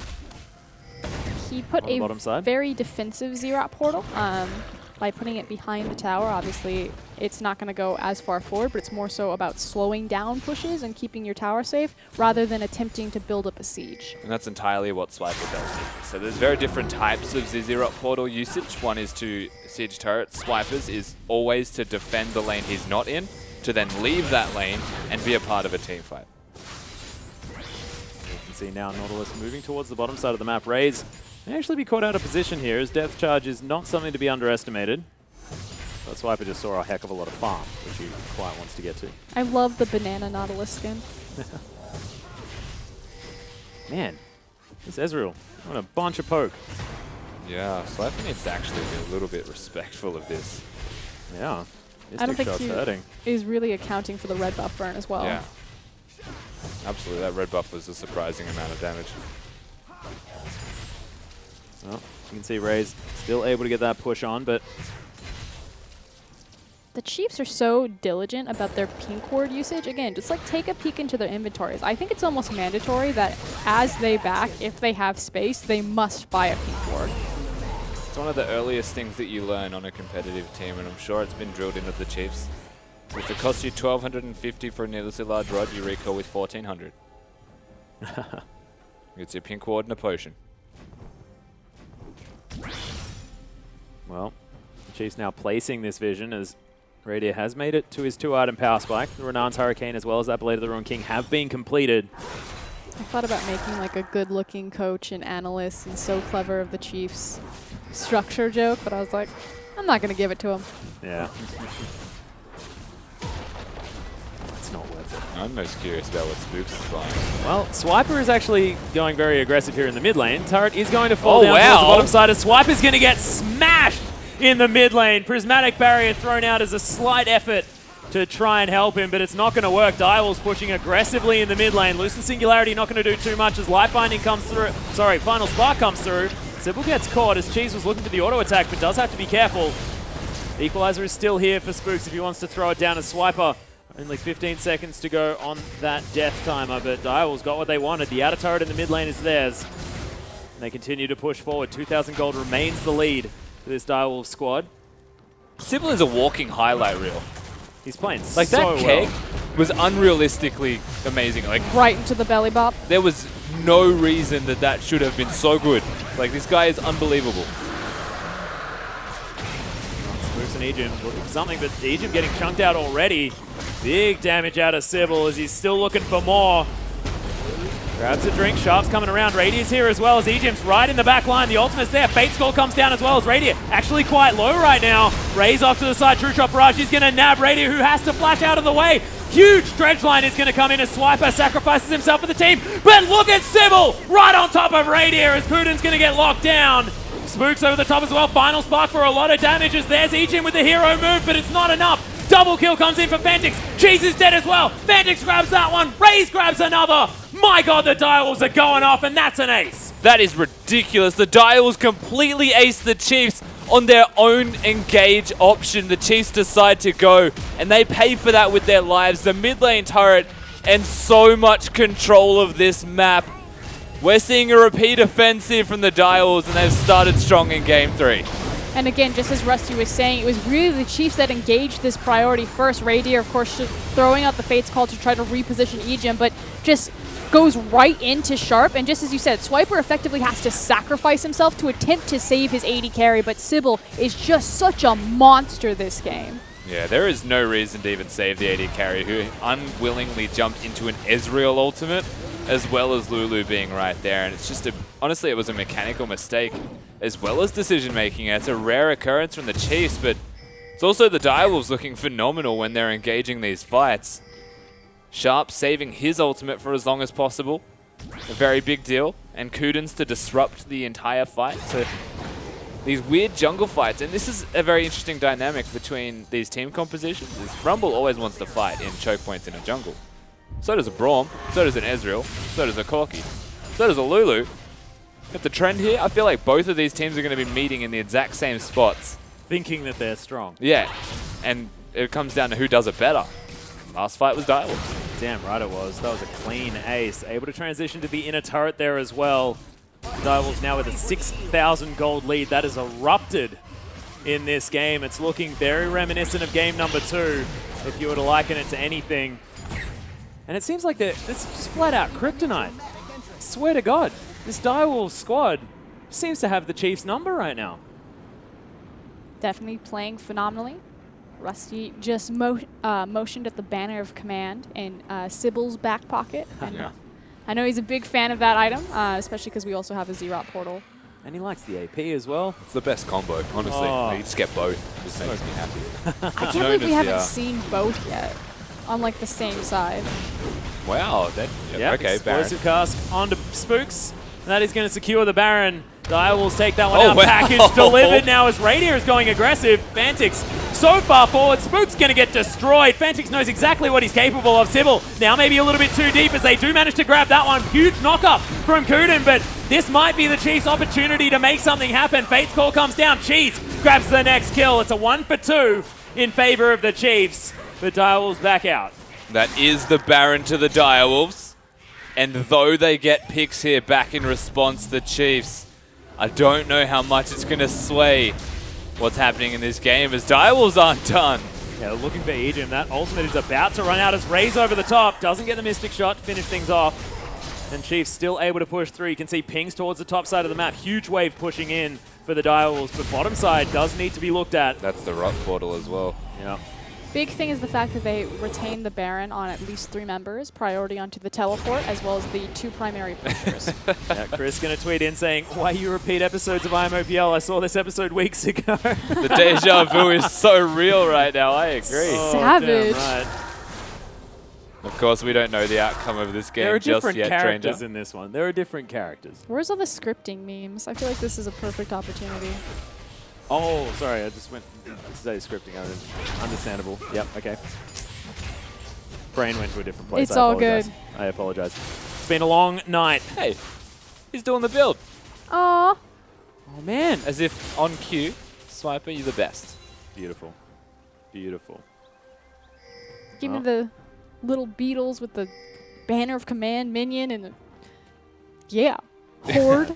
He put On the bottom side. very defensive Zerot portal by putting it behind the tower. Obviously, it's not going to go as far forward, but it's more so about slowing down pushes and keeping your tower safe rather than attempting to build up a siege. And that's entirely what Swiper does. So there's very different types of Zizirot portal usage. One is to siege turrets. Swiper's is always to defend the lane he's not in, to then leave that lane and be a part of a team fight. You can see now Nautilus moving towards the bottom side of the map. Raze may actually be caught out of position here, as Death Charge is not something to be underestimated. But Swiper just saw a heck of a lot of farm, which he quite wants to get to. I love the banana Nautilus skin. Man, this Ezreal on a bunch of poke. Yeah, Swiper needs to actually be a little bit respectful of this. Yeah, I don't Mystic think Shot's he hurting. is really accounting for the red buff burn as well. Yeah. Absolutely, that red buff was a surprising amount of damage. Well, you can see Raze still able to get that push on, but The Chiefs are so diligent about their pink ward usage. Again, just like take a peek into their inventories. I think it's almost mandatory that as they back, if they have space, they must buy a pink ward. It's one of the earliest things that you learn on a competitive team, and I'm sure it's been drilled into the Chiefs. If it costs you 1,250 for a needlessly large rod, you recall with 1,400. It's your pink ward and a potion. well, the Chiefs now placing this vision as Radier has made it to his 2-item power spike. The Renan's Hurricane as well as that Blade of the Ruined King have been completed. I thought about making like a good-looking coach and analyst and so clever of the Chiefs structure joke, but I was like, I'm not going to give it to him. Yeah. It's not worth it. I'm most curious about what Spooks is buying. Well, Swiper is actually going very aggressive here in the mid lane. Turret is going to fall down towards wow. the bottom side, as Swiper's going to get smashed in the mid lane. Prismatic Barrier thrown out as a slight effort to try and help him, but it's not going to work. Direwolf's pushing aggressively in the mid lane. Loosen Singularity not going to do too much as Life Binding comes through. Sorry, Final Spark comes through. Sybil gets caught as Cheese was looking for the auto attack, but does have to be careful. The Equalizer is still here for Spooks if he wants to throw it down as Swiper. Only 15 seconds to go on that death timer, but Direwolf's got what they wanted. The outer turret in the mid lane is theirs. And they continue to push forward. 2,000 gold remains the lead for this Direwolf squad. Sybil is a walking highlight reel. He's playing Like so that keg well. was unrealistically amazing. Like Right into the belly bop. there was no reason that that should have been so good. Like this guy is unbelievable. Spooks and Ejim looking for something, but Ejim getting chunked out already. Big damage out of Sybil as he's still looking for more. Grabs a drink, Sharp's coming around. Radier's here as well as Ejim's right in the back line. The ultimate's there. Fate Skull comes down as well as Radier. Actually quite low right now. Raze off to the side. True Shot Barrage is going to nab Radier, who has to flash out of the way. Huge dredge line is going to come in as Swiper sacrifices himself for the team. But look at Sybil right on top of Radier as Putin's going to get locked down. Spooks over the top as well. Final Spark for a lot of damage as there's Ejim with the hero move, but it's not enough. Double kill comes in for Fantix. Cheese is dead as well. Fantix grabs that one. Raze grabs another. My God, the Direwolves are going off, and that's an ace. That is ridiculous. The Direwolves completely ace the Chiefs on their own engage option. The Chiefs decide to go, and they pay for that with their lives. The mid lane turret and so much control of this map. We're seeing a repeat offensive from the Direwolves, and they've started strong in Game 3. And again, just as Rusty was saying, it was really the Chiefs that engaged this priority first. Radier, of course, throwing out the Fates Call to try to reposition Ejim, but just goes right into Sharp. And just as you said, Swiper effectively has to sacrifice himself to attempt to save his AD carry, but Sybil is just such a monster this game. Yeah, there is no reason to even save the AD carry, who unwillingly jumped into an Ezreal ultimate, as well as Lulu being right there. And it's just, honestly, it was a mechanical mistake, as well as decision-making. It's a rare occurrence from the Chiefs, but it's also the Direwolves looking phenomenal when they're engaging these fights. Sharp saving his ultimate for as long as possible, a very big deal, and Kudins to disrupt the entire fight. So these weird jungle fights, and this is a very interesting dynamic between these team compositions, is Rumble always wants to fight in choke points in a jungle. So does a Braum, so does an Ezreal, so does a Corki, so does a Lulu. But the trend here, I feel like both of these teams are going to be meeting in the exact same spots. Thinking that they're strong. Yeah, and it comes down to who does it better. Last fight was Direwolves. Damn right it was. That was a clean ace. Able to transition to the inner turret there as well. Direwolves now with a 6,000 gold lead. That has erupted in this game. It's looking very reminiscent of game number 2, if you were to liken it to anything. And it seems like this is flat out kryptonite. Swear to God, this Direwolves squad seems to have the Chiefs' number right now. Definitely playing phenomenally. Rusty just motioned at the banner of command in Sybil's back pocket. And Yeah. I know he's a big fan of that item, especially because we also have a Xerath portal. And he likes the AP as well. It's the best combo, honestly. Oh. You just get both. It just makes me happy. I can't believe we haven't seen both yet on like the same side. Wow. That, Yep, okay, Baron. explosive cask onto Spooks. And that is going to secure the Baron. Direwolves take that one Oh, out. wow. Package delivered now as Radier is going aggressive. Fantix so far forward. Spook's going to get destroyed. Fantix knows exactly what he's capable of. Sybil now maybe a little bit too deep as they do manage to grab that one. Huge knock-up from Kuden, but this might be the Chiefs' opportunity to make something happen. Fate's Call comes down. Cheese grabs the next kill. It's a 1 for 2 in favor of the Chiefs. But Direwolves back out. That is the Baron to the Direwolves. And though they get picks here back in response, the Chiefs, I don't know how much it's going to sway what's happening in this game as Direwolves aren't done. Yeah, looking for Ejim. That ultimate is about to run out as Raze over the top. Doesn't get the Mystic Shot to finish things off. And Chiefs still able to push through. You can see pings towards the top side of the map. Huge wave pushing in for the Direwolves, but bottom side does need to be looked at. That's the rock portal as well. Yeah. Big thing is the fact that they retain the Baron on at least 3 members, priority onto the teleport, as well as the 2 primary pushers. Yeah, Chris going to tweet in saying, why you repeat episodes of IMOPL? I saw this episode weeks ago. The deja vu is so real right now, I agree. Oh, Savage. damn right. Of course, we don't know the outcome of this game There are just different yet, characters Stranger. in this one. There are different characters. Where's all the scripting memes? I feel like this is a perfect opportunity. Oh, sorry, I just went to say scripting. Understandable. Yep, okay. Brain went to a different place. It's I all apologize. good. I apologize. It's been a long night. Hey, he's doing the build. Aw. Oh, man. As if on cue, Swiper, you're the best. Beautiful. Beautiful. Give me Well. the little beetles with the banner of command minion and the... Yeah. Horde.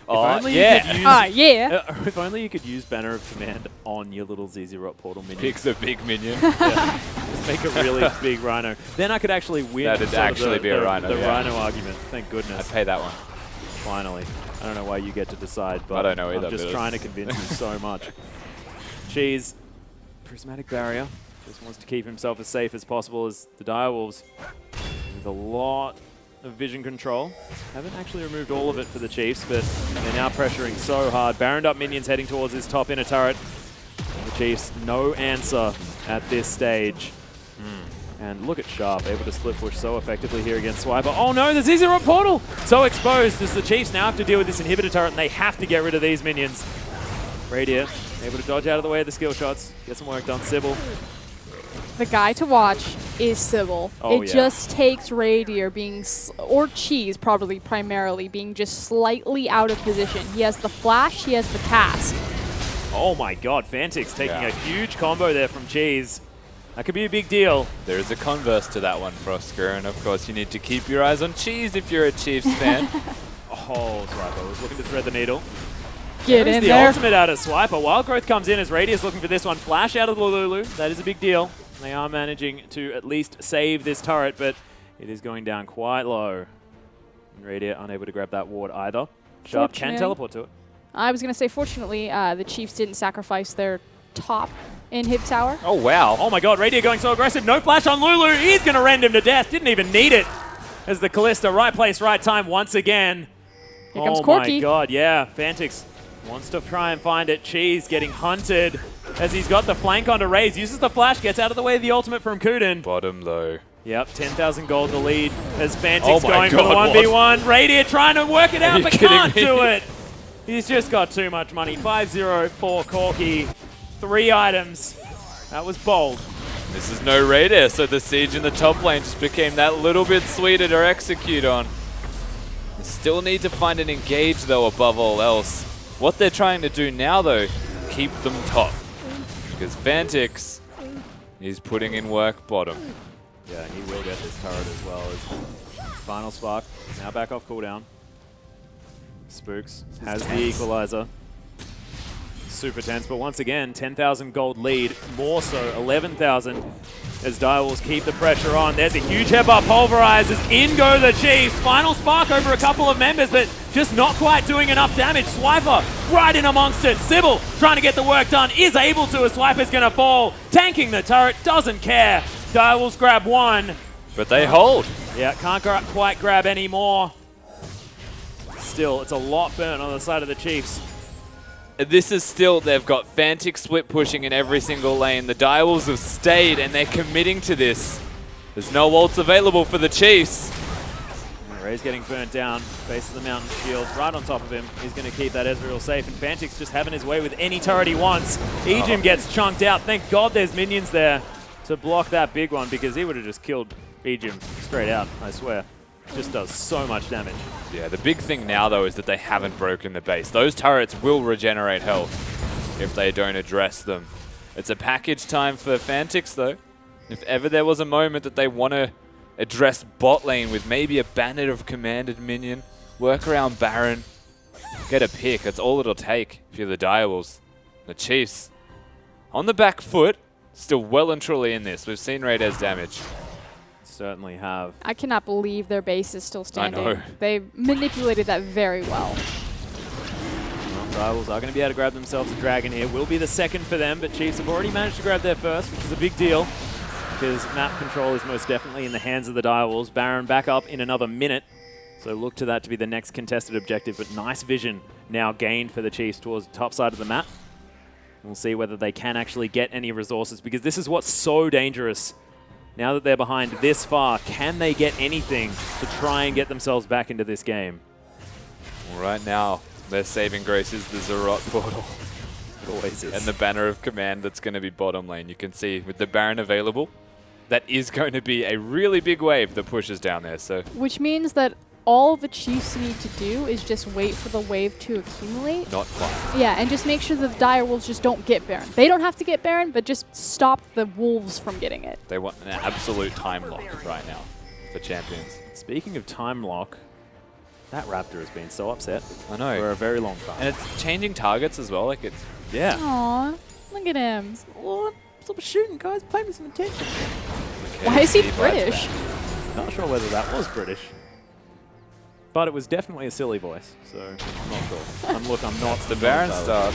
Oh, only you yeah. could use- Yeah. If only you could use Banner of Command on your little ZZ Rot portal minion. Picks a big minion. Just make a really big Rhino. Then I could actually win. That'd sort of actually be a Rhino, The yeah. Rhino argument. Thank I'd goodness. pay that one. Finally. I don't know why you get to decide, but I don't know either, I'm just but trying to convince you so much. Cheese, Prismatic Barrier, just wants to keep himself as safe as possible as the Direwolves with a lot of vision control. Haven't actually removed all of it for the Chiefs, but they're now pressuring so hard. Baroned up minions heading towards his top inner turret. The Chiefs, no answer at this stage. And look at Sharp, able to split push so effectively here against Swiper. Oh no, the Zizarot portal! So exposed as the Chiefs now have to deal with this inhibitor turret, and they have to get rid of these minions. Radier able to dodge out of the way of the skill shots, get some work done. Sybil the guy to watch is Sybil. Oh, It yeah. just takes Radier being, or Cheese probably primarily, being just slightly out of position. He has the flash, he has the cast. Oh my god, Fantix taking Yeah. a huge combo there from Cheese. That could be a big deal. There is a converse to that one, Frosker, and of course you need to keep your eyes on Cheese if you're a Chiefs fan. Oh, Swiper was looking to thread the needle. Get There's in the there. ultimate out of Swiper. Wild Growth comes in as Radius looking for this one. Flash out of the Lulu. That is a big deal. They are managing to at least save this turret, but it is going down quite low. And Radius unable to grab that ward either. Sharp can Fortunate. teleport to it. I was going to say, fortunately, the Chiefs didn't sacrifice their top inhib tower. Oh, wow. Oh my god, Radius going so aggressive. No flash on Lulu. He's going to rend him to death. Didn't even need it. As the Callista, right place, right time once again. Here comes Oh Corky. my god, yeah. Fantix wants to try and find it. Cheese getting hunted as he's got the flank onto Raze. Uses the flash, gets out of the way of the ultimate from Kuden. Bottom low. Yep, 10,000 gold the lead as Fantix Oh my going for the God, 1v1. Radiant trying to work it Are out, you but kidding can't me? do it. He's just got too much money. 5-0 for Corky. 3 items. That was bold. This is no Raider, so the siege in the top lane just became that little bit sweeter to execute on. They still need to find an engage, though, above all else. What they're trying to do now, though, keep them top. Because Fantix is putting in work bottom. Yeah, he will get this turret as well. As Final Spark, now back off cooldown. Spooks has the equalizer. Super tense, but once again, 10,000 gold lead, more so 11,000 as Direwolves keep the pressure on. There's a huge headbutt pulverizes, in go the Chiefs. Final Spark over a couple of members, but just not quite doing enough damage. Swiper right in amongst it. Sybil trying to get the work done, is able to as Swiper's going to fall. Tanking the turret, doesn't care. Direwolves grab one. But they hold. Yeah, can't quite grab any more. Still, it's a lot burnt on the side of the Chiefs. This is still, they've got Fantix split pushing in every single lane. The Direwolves have stayed and they're committing to this. There's no ults available for the Chiefs. Ray's getting burnt down, base of the mountain shield, right on top of him. He's going to keep that Ezreal safe, and Fantix just having his way with any turret he wants. Ejim gets chunked out. Thank God there's minions there to block that big one, because he would have just killed Ejim straight out, I swear. Just does so much damage. Yeah, the big thing now, though, is that they haven't broken the base. Those turrets will regenerate health if they don't address them. It's a package time for Fantix, though. If ever there was a moment that they want to address bot lane with maybe a Bandit of Commanded minion, work around Baron, get a pick. That's all it'll take if you're the Direwolves. The Chiefs, on the back foot, still well and truly in this. We've seen Raiders damage. Certainly have. I cannot believe their base is still standing. know. They manipulated that very well. Rivals are going to be able to grab themselves a dragon here. Will be the second for them, but Chiefs have already managed to grab their first, which is a big deal, because map control is most definitely in the hands of the Direwolves. Baron back up in another minute, so look to that to be the next contested objective, but nice vision now gained for the Chiefs towards the top side of the map. We'll see whether they can actually get any resources, because this is what's so dangerous. Now that they're behind this far, can they get anything to try and get themselves back into this game? Well, right now, their saving grace is the Zarot portal. It always is. And the banner of command that's going to be bottom lane. You can see with the Baron available, that is going to be a really big wave that pushes down there. So Which means that all the Chiefs need to do is just wait for the wave to accumulate. not quite. Yeah, and just make sure that the Dire Wolves just don't get Baron. They don't have to get Baron, but just stop the Wolves from getting it. They want an absolute time lock right now for champions. Speaking of time lock, that Raptor has been so upset I know. for a very long time. And it's changing targets as well. Like it's Yeah. Aw, look at him. Stop shooting, guys. Pay me some attention. Why is he bites British? back. Not sure whether that was British. But it was definitely a silly voice, so I'm not sure. I'm not. The Baron start.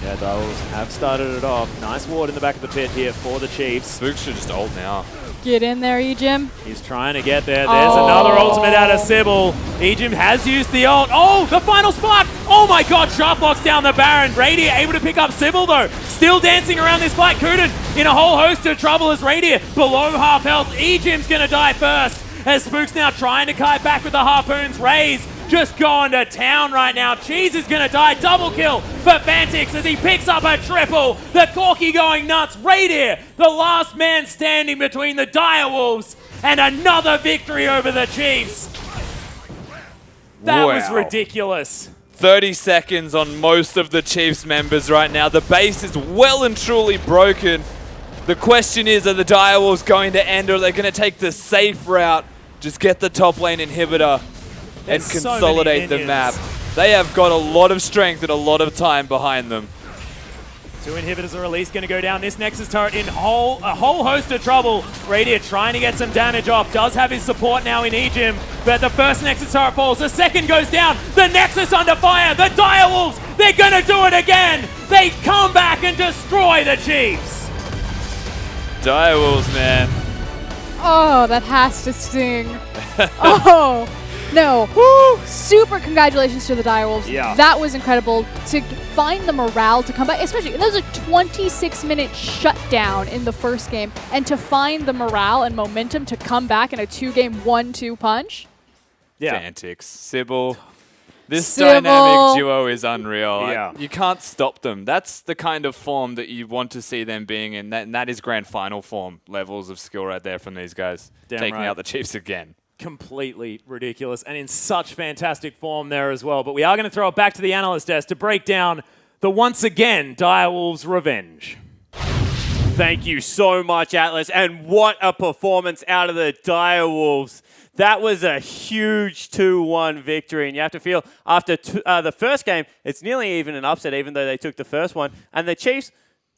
Yeah, Direwolves have started it off. Nice ward in the back of the pit here for the Chiefs. Spook should just ult now. Get in there, Ejim. He's trying to get there. There's another ultimate out of Sybil. Ejim has used the ult. Oh, the final spark. Oh my god, Sharp locks down the Baron. Radier able to pick up Sybil though. Still dancing around this fight. Kuden in a whole host of trouble as Radier below half health. Ejim's going to die first. As Spook's now trying to kite back with the harpoons. Raze just going to town right now. Cheese is going to die. Double kill for Fantix as he picks up a triple. The Corky going nuts. Radier, the last man standing between the Direwolves, and another victory over the Chiefs. That was Wow. ridiculous. 30 seconds on most of the Chiefs members right now. The base is well and truly broken. The question is, are the Direwolves going to end, or are they going to take the safe route, just get the top lane inhibitor and There's so many consolidate the minions. map? They have got a lot of strength and a lot of time behind them. 2 inhibitors are released, going to go down. This Nexus turret in a whole host of trouble. Radier trying to get some damage off. Does have his support now in Ejim, but the first Nexus turret falls. The second goes down. The Nexus under fire. The Direwolves, they're going to do it again. They come back and destroy the Chiefs. Direwolves, man. Oh, that has to sting. Oh, no. Woo! Super congratulations to the Direwolves. Yeah. That was incredible to find the morale to come back, especially that was a 26-minute shutdown in the first game, and to find the morale and momentum to come back in a 2-game 1-2 punch. Yeah. Fantix, Sybil. This Sybil. dynamic duo is unreal. Yeah. You can't stop them. That's the kind of form that you want to see them being in. And that is grand final form levels of skill right there from these guys. Damn taking right. out the Chiefs again. Completely ridiculous and in such fantastic form there as well. But we are going to throw it back to the analyst desk to break down the once again Direwolves revenge. Thank you so much, Atlas. And what a performance out of the Direwolves. That was a huge 2-1 victory. And you have to feel after the first game, it's nearly even an upset, even though they took the first one. And the Chiefs,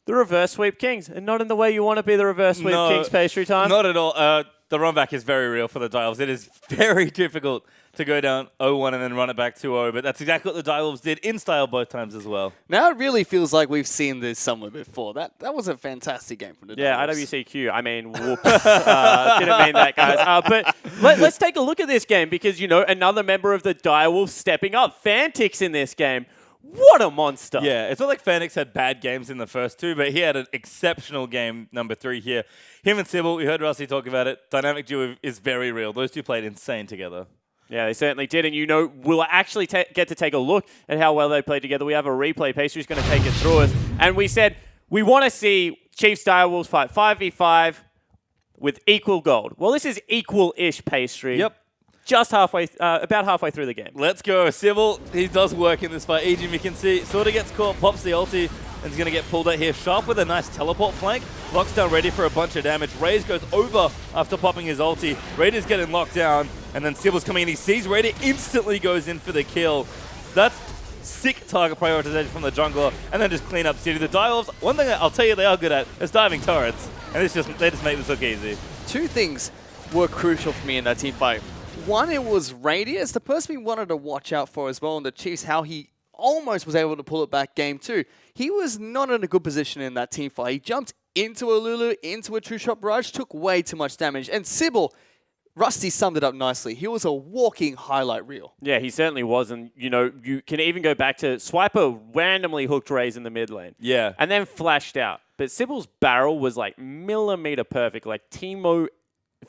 the reverse sweep kings. And not in the way you want to be the reverse sweep kings, pastry time. Not at all. The run back is very real for the Direwolves. It is very difficult to go down 0-1 and then run it back 2-0, but that's exactly what the Direwolves did in style both times as well. Now it really feels like we've seen this somewhere before. That was a fantastic game from the Yeah, Direwolves. IWCQ. I mean, whoops. Didn't mean that, guys. But let's take a look at this game because, you know, another member of the Direwolves stepping up. Fantix in this game. What a monster. Yeah, it's not like Fantix had bad games in the first two, but he had an exceptional game, number 3 here. Him and Sybil, we heard Rusty talk about it. Dynamic duo is very real. Those two played insane together. Yeah, they certainly did. And, you know, we'll actually get to take a look at how well they played together. We have a replay. Pastry's going to take it through us. And we said we want to see Chiefs Direwolves fight 5v5 with equal gold. Well, this is equal-ish, Pastry. Yep. Just about halfway through the game. Let's go. Sybil, he does work in this fight. Ejim, you can see, sort of gets caught, pops the ulti, and is going to get pulled out here. Sharp with a nice teleport flank. Locks down ready for a bunch of damage. Raze goes over after popping his ulti. Raider's getting locked down, and then Sybil's coming in. He sees Raider, instantly goes in for the kill. That's sick target prioritization from the jungler, and then just clean up City. The Direwolves, one thing I'll tell you they are good at is diving turrets, and they just make this look easy. Two things were crucial for me in that team fight. One, it was Radier. It's the person we wanted to watch out for as well in the Chiefs, how he almost was able to pull it back game 2. He was not in a good position in that team fight. He jumped into a Lulu, into a two-shot barrage, took way too much damage. And Sybil, Rusty summed it up nicely. He was a walking highlight reel. Yeah, he certainly was. And, you know, you can even go back to Swiper randomly hooked Raze in the mid lane. Yeah. And then flashed out. But Sybil's barrel was like millimeter perfect, like Timo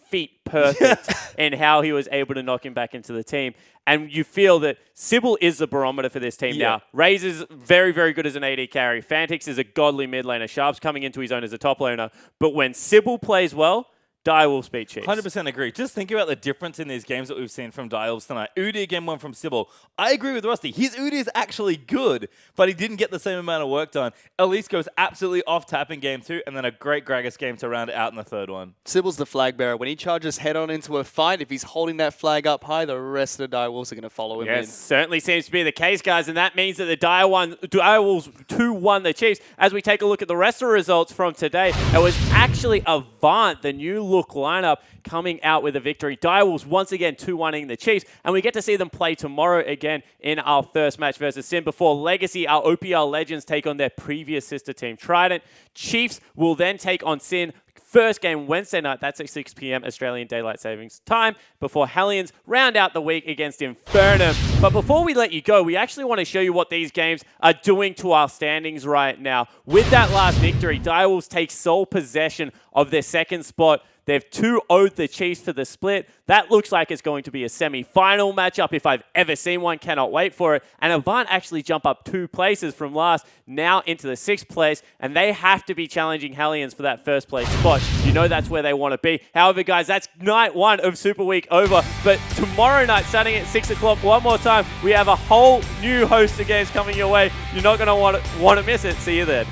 feet perfect in how he was able to knock him back into the team. And you feel that Sybil is the barometer for this team now. Raze is very, very good as an AD carry. Fantix is a godly mid laner. Sharp's coming into his own as a top laner. But when Sybil plays well, Direwolves beat Chiefs. 100% agree. Just think about the difference in these games that we've seen from Direwolves tonight. Udyr game 1 from Sybil. I agree with Rusty. His Udyr is actually good, but he didn't get the same amount of work done. Elise goes absolutely off tap in game 2, and then a great Gragas game to round it out in the third one. Sybil's the flag bearer. When he charges head-on into a fight, if he's holding that flag up high, the rest of the Direwolves are going to follow him in. Yes, certainly seems to be the case, guys, and that means that the Direwolves 2-1 the Chiefs. As we take a look at the rest of the results from today, it was actually Avant, the new look lineup, coming out with a victory. Direwolves once again 2-1ing the Chiefs, and we get to see them play tomorrow again in our first match versus Sim before Legacy, our OPL Legends, take on their previous sister team, Trident. Chiefs will then take on Sin. First game Wednesday night, that's at 6 p.m. Australian Daylight Savings Time, before Hellions round out the week against Infernum. But before we let you go, we actually want to show you what these games are doing to our standings right now. With that last victory, Direwolves take sole possession of their second spot. They've 2-0'd the Chiefs for the split. That looks like it's going to be a semi-final matchup if I've ever seen one. Cannot wait for it. And Avant actually jump up 2 places from last, now into the 6th place, and they have to be challenging Hellions for that first place spot. You know that's where they want to be. However, guys, that's night 1 of Super Week over. But tomorrow night, starting at 6 o'clock, one more time, we have a whole new host of games coming your way. You're not going to want to miss it. See you then.